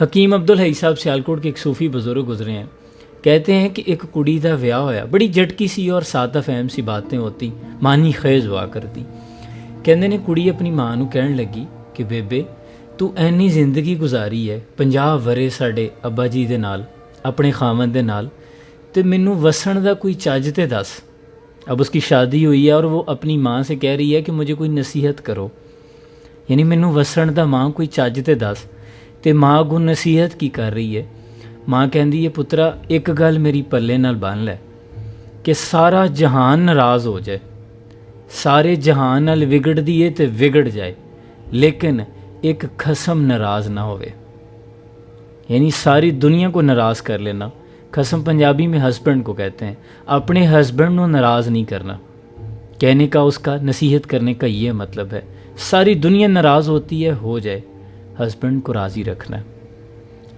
حکیم عبدالحی صاحب سیالکوٹ کے ایک صوفی بزرگ گزرے ہیں. کہتے ہیں کہ ایک کڑی دا ویاہ ہویا, بڑی جٹکی سی اور سادہ فہم سی باتیں ہوتی, مانی خیز ہوا کرتی. کہندے نے کڑی اپنی ماں نو کہن لگی کہ بیبے تو اینی زندگی گزاری ہے 50 ورے ساڈے ابا جی دے نال اپنے خاوند دے نال, تے مینوں وسن دا کوئی چج تے دس. اب اس کی شادی ہوئی ہے اور وہ اپنی ماں سے کہہ رہی ہے کہ مجھے کوئی نصیحت کرو, یعنی مینوں وسن دا ماں کوئی چج تے دس. تے ماں اگوں نصیحت کی کر رہی ہے. ماں کہندی ہے پترا ایک گل میری پلے نال بن لے کہ سارا جہان ناراض ہو جائے, سارے جہان نال وگڑ دیے تے وگڑ جائے, لیکن ایک خصم ناراض نہ ہوئے. یعنی ساری دنیا کو ناراض کر لینا. خصم پنجابی میں ہسبینڈ کو کہتے ہیں. اپنے ہسبینڈ کو ناراض نہیں کرنا. کہنے کا اس کا نصیحت کرنے کا یہ مطلب ہے, ساری دنیا ناراض ہوتی ہے ہو جائے, ہسبینڈ کو راضی رکھنا ہے.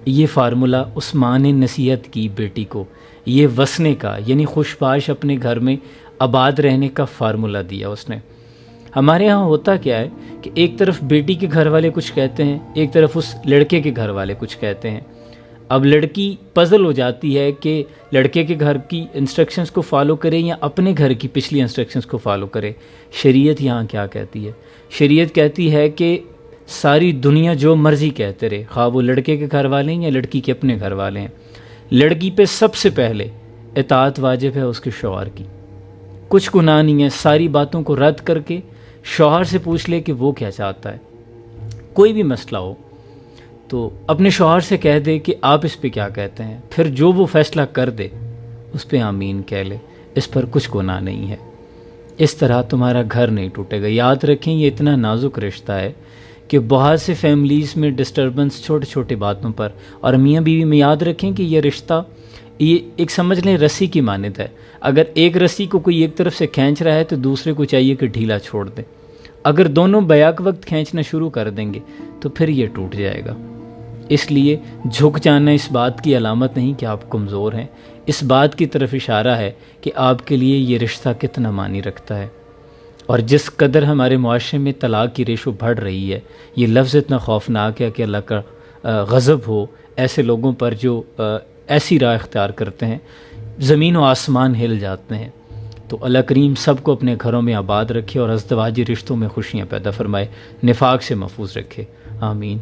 یہ فارمولہ اس ماں نے نصیحت کی بیٹی کو, یہ وسنے کا یعنی خوش باش اپنے گھر میں آباد رہنے کا فارمولہ دیا اس نے. ہمارے ہاں ہوتا کیا ہے کہ ایک طرف بیٹی کے گھر والے کچھ کہتے ہیں, ایک طرف اس لڑکے کے گھر والے کچھ کہتے ہیں. اب لڑکی پزل ہو جاتی ہے کہ لڑکے کے گھر کی انسٹرکشنز کو فالو کرے یا اپنے گھر کی پچھلی انسٹرکشنز کو فالو کرے. شریعت یہاں کیا کہتی ہے؟ شریعت کہتی ہے کہ ساری دنیا جو مرضی کہتے رہے, خواہ وہ لڑکے کے گھر والے ہیں یا لڑکی کے اپنے گھر والے ہیں, لڑکی پہ سب سے پہلے اطاعت واجب ہے اس کے شوہر کی. کچھ گناہ نہیں ہے, ساری باتوں کو رد کر کے شوہر سے پوچھ لے کہ وہ کیا چاہتا ہے. کوئی بھی مسئلہ ہو تو اپنے شوہر سے کہہ دے کہ آپ اس پہ کیا کہتے ہیں, پھر جو وہ فیصلہ کر دے اس پہ آمین کہہ لے, اس پر کچھ گناہ نہیں ہے. اس طرح تمہارا گھر نہیں ٹوٹے گا. یاد رکھیں یہ اتنا نازک رشتہ ہے کہ بہت سے فیملیز میں ڈسٹربنس چھوٹے چھوٹے باتوں پر, اور میاں بیوی میں یاد رکھیں کہ یہ رشتہ یہ ایک سمجھ لیں رسی کی مانند ہے. اگر ایک رسی کو کوئی ایک طرف سے کھینچ رہا ہے تو دوسرے کو چاہیے کہ ڈھیلا چھوڑ دے. اگر دونوں بیک وقت کھینچنا شروع کر دیں گے تو پھر یہ ٹوٹ جائے گا. اس لیے جھک جانا اس بات کی علامت نہیں کہ آپ کمزور ہیں, اس بات کی طرف اشارہ ہے کہ آپ کے لیے یہ رشتہ کتنا معنی رکھتا ہے. اور جس قدر ہمارے معاشرے میں طلاق کی ریشو بڑھ رہی ہے, یہ لفظ اتنا خوفناک ہے کہ اللہ کا غضب ہو ایسے لوگوں پر جو ایسی راہ اختیار کرتے ہیں. زمین و آسمان ہل جاتے ہیں. تو اللہ کریم سب کو اپنے گھروں میں آباد رکھے اور ازدواجی رشتوں میں خوشیاں پیدا فرمائے, نفاق سے محفوظ رکھے. آمین.